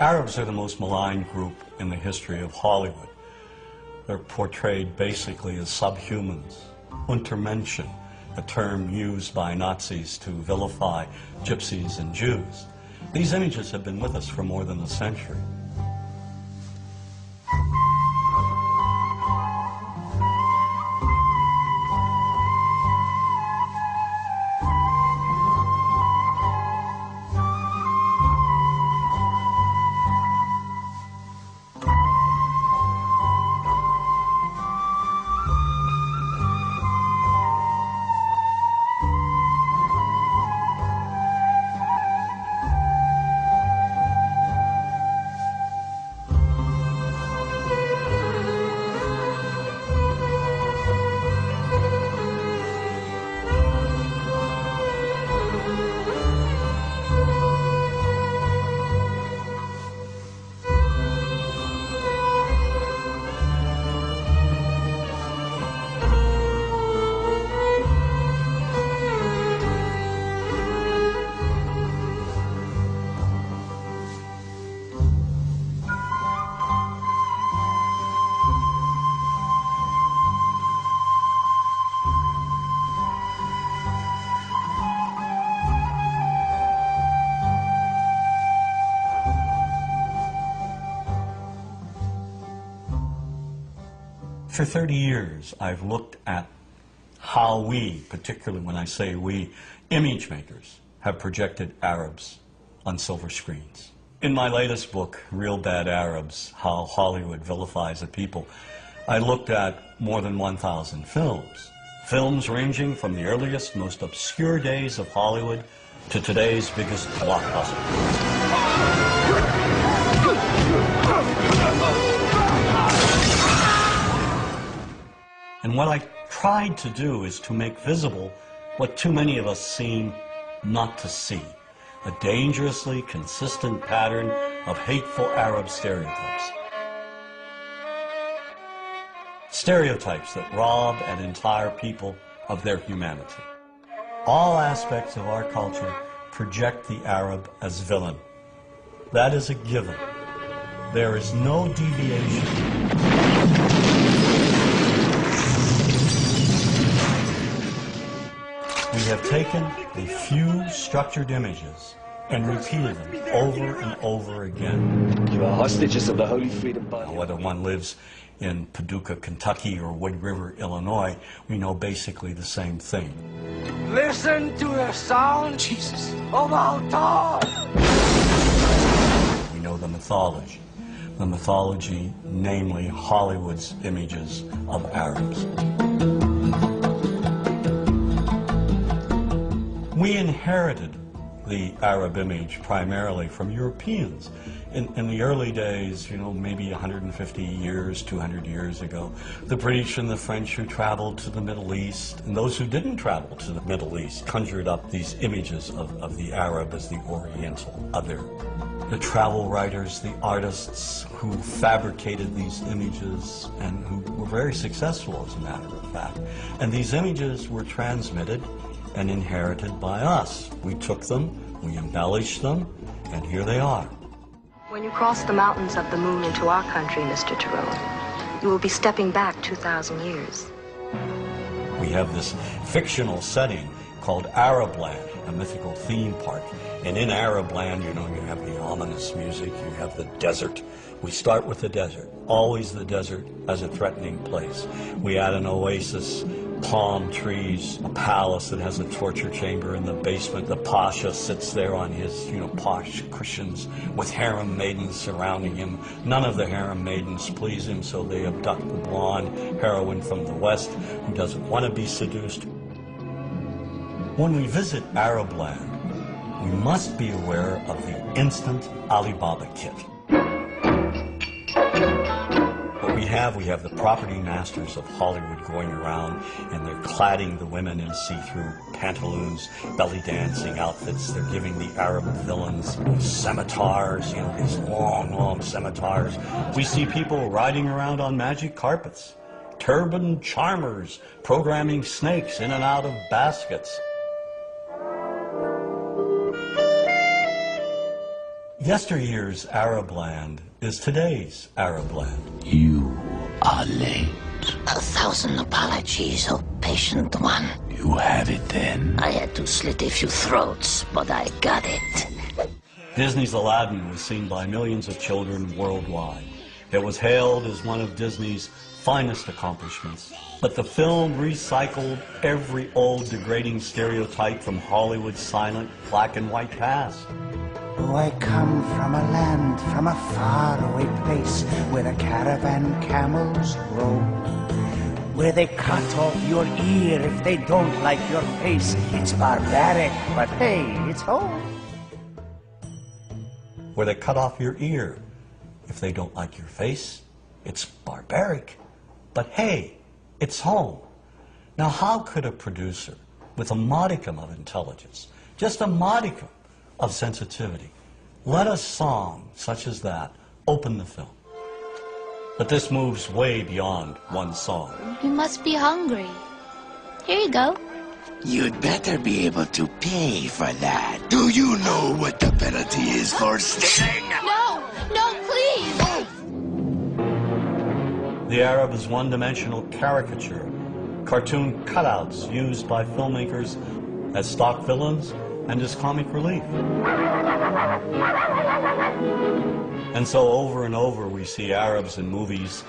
Arabs are the most maligned group in the history of Hollywood. They're portrayed basically as subhumans. Untermenschen, a term used by Nazis to vilify gypsies and Jews. These images have been with us for more than a century. For 30 years, I've looked at how we, particularly when I say we, image makers, have projected Arabs on silver screens. In my latest book, Real Bad Arabs, How Hollywood Vilifies a People, I looked at more than 1,000 films. Films ranging from the earliest, most obscure days of Hollywood to today's biggest blockbuster. And what I tried to do is to make visible what too many of us seem not to see, a dangerously consistent pattern of hateful Arab stereotypes. Stereotypes that rob an entire people of their humanity. All aspects of our culture project the Arab as villain. That is a given. There is no deviation. We have taken a few structured images and repeated them over and over again. You are hostages of the Holy Freedom Party. Whether one lives in Paducah, Kentucky, or Wood River, Illinois, we know basically the same thing. Listen to the sound, Jesus, of our God. We know the mythology. The mythology, namely Hollywood's images of Arabs. We inherited the Arab image primarily from Europeans. In the early days, maybe 150 years, 200 years ago, the British and the French who traveled to the Middle East, and those who didn't travel to the Middle East, conjured up these images of the Arab as the Oriental other. The travel writers, the artists who fabricated these images and who were very successful, as a matter of fact. And these images were transmitted and inherited by us. We took them, we embellished them, and here they are. When you cross the mountains of the moon into our country, Mr. Tyrone, you will be stepping back 2,000 years. We have this fictional setting called Arabland, a mythical theme park. And in Arabland, you have the ominous music, you have the desert. We start with the desert, always the desert as a threatening place. We add an oasis, palm trees, a palace that has a torture chamber in the basement. The pasha sits there on his, posh cushions with harem maidens surrounding him. None of the harem maidens please him, so they abduct the blonde heroine from the West who doesn't want to be seduced. When we visit Arabland, we must be aware of the instant Alibaba kit. We have the property masters of Hollywood going around, and they're cladding the women in see-through pantaloons, belly dancing outfits. They're giving the Arab villains scimitars, these long, long scimitars. We see people riding around on magic carpets, turban charmers programming snakes in and out of baskets. Yesteryear's Arab land is today's Arab land. You are late. 1,000 apologies, oh patient one. You have it then. I had to slit a few throats, but I got it. Disney's Aladdin was seen by millions of children worldwide. It was hailed as one of Disney's finest accomplishments. But the film recycled every old degrading stereotype from Hollywood's silent black and white past. Oh, I come from a land, from a faraway place, where the caravan camels grow, where they cut off your ear if they don't like your face. It's barbaric, but hey, it's home. Where they cut off your ear if they don't like your face. It's barbaric, but hey, it's home. Now, how could a producer with a modicum of intelligence, just a modicum of sensitivity, let a song such as that open the film? But this moves way beyond one song. You must be hungry. Here you go. You'd better be able to pay for that. Do you know what the penalty is for stealing? No, no, please. The Arab is one-dimensional caricature, cartoon cutouts used by filmmakers as stock villains and as comic relief. And so over and over we see Arabs in movies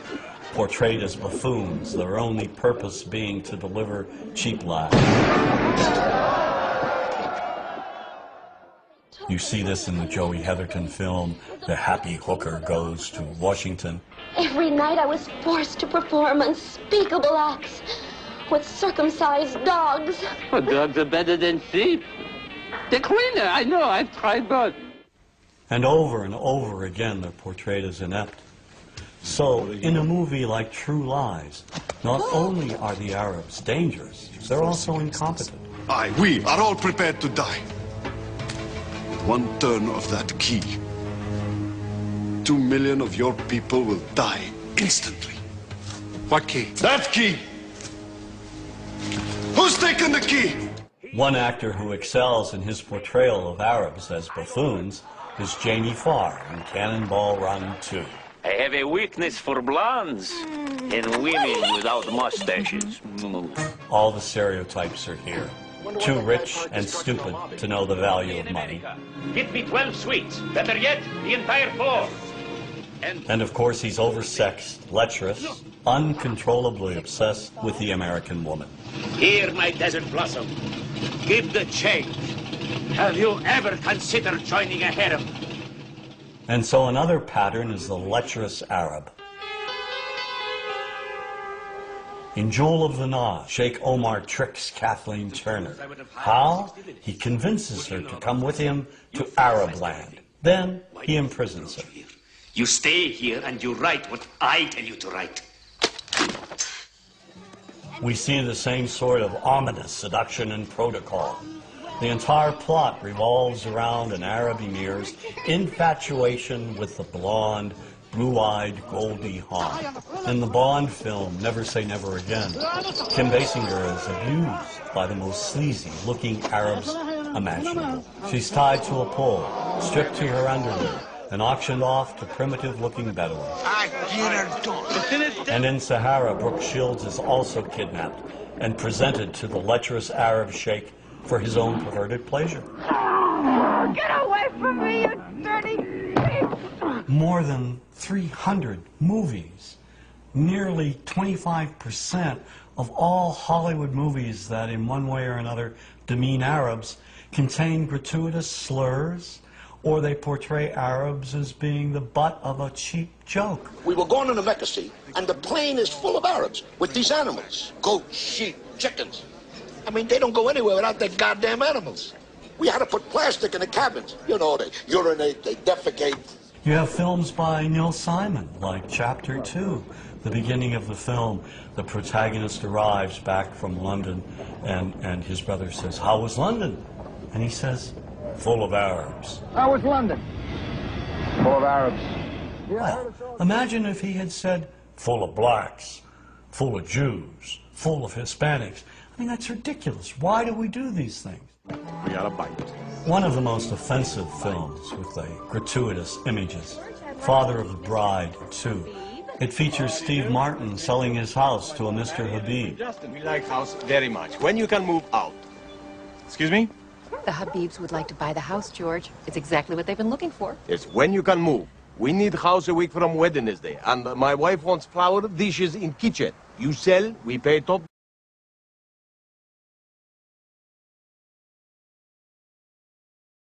portrayed as buffoons, their only purpose being to deliver cheap laughs. You see this in the Joey Heatherton film, The Happy Hooker Goes to Washington. Every night I was forced to perform unspeakable acts with circumcised dogs. Well, dogs are better than sheep. They're cleaner, I know, I've tried both. And over again they're portrayed as inept. So, in a movie like True Lies, not only are the Arabs dangerous, they're also incompetent. We are all prepared to die. One turn of that key, 2 million of your people will die instantly. What key? That key! Who's taken the key? One actor who excels in his portrayal of Arabs as buffoons is Jamie Farr in Cannonball Run 2. I have a weakness for blondes and women without mustaches. All the stereotypes are here. Too rich and stupid to know the value of money. Get me 12 sweets. Better yet, the entire floor. And of course he's oversexed, lecherous, uncontrollably obsessed with the American woman. Here, my desert blossom. Give the change. Have you ever considered joining a harem? And so another pattern is the lecherous Arab. In Jewel of the Nile, Sheikh Omar tricks Kathleen Turner. How? He convinces her to come with him to Arab land. Then he imprisons her. You stay here and you write what I tell you to write. We see the same sort of ominous seduction and protocol. The entire plot revolves around an Arab emir's infatuation with the blonde, blue-eyed Goldie Hawn. In the Bond film, Never Say Never Again, Kim Basinger is abused by the most sleazy-looking Arabs imaginable. She's tied to a pole, stripped to her underwear, and auctioned off to primitive-looking Bedouins. And in Sahara, Brooke Shields is also kidnapped and presented to the lecherous Arab sheikh for his own perverted pleasure. Get away from me, you dirty pig! More than 300 movies, nearly 25% of all Hollywood movies that in one way or another demean Arabs contain gratuitous slurs, or they portray Arabs as being the butt of a cheap joke. We were going on a Mecca scene, and the plane is full of Arabs with these animals. Goats, sheep, chickens. I mean, they don't go anywhere without their goddamn animals. We had to put plastic in the cabins. You know, they urinate, they defecate. You have films by Neil Simon, like Chapter 2. The beginning of the film, the protagonist arrives back from London, and his brother says, "How was London?" And he says, "Full of Arabs." How was London? Full of Arabs. Well, imagine if he had said, "Full of blacks, full of Jews, full of Hispanics." I mean, that's ridiculous. Why do we do these things? We gotta bite. One of the most offensive films with the gratuitous images, Father of the Bride 2. It features Steve Martin selling his house to a Mr. Habib. Justin, we like house very much. When you can move out. Excuse me? The Habibs would like to buy the house, George. It's exactly what they've been looking for. Yes, when you can move. We need house a week from Wednesday. And my wife wants flour dishes in kitchen. You sell, we pay top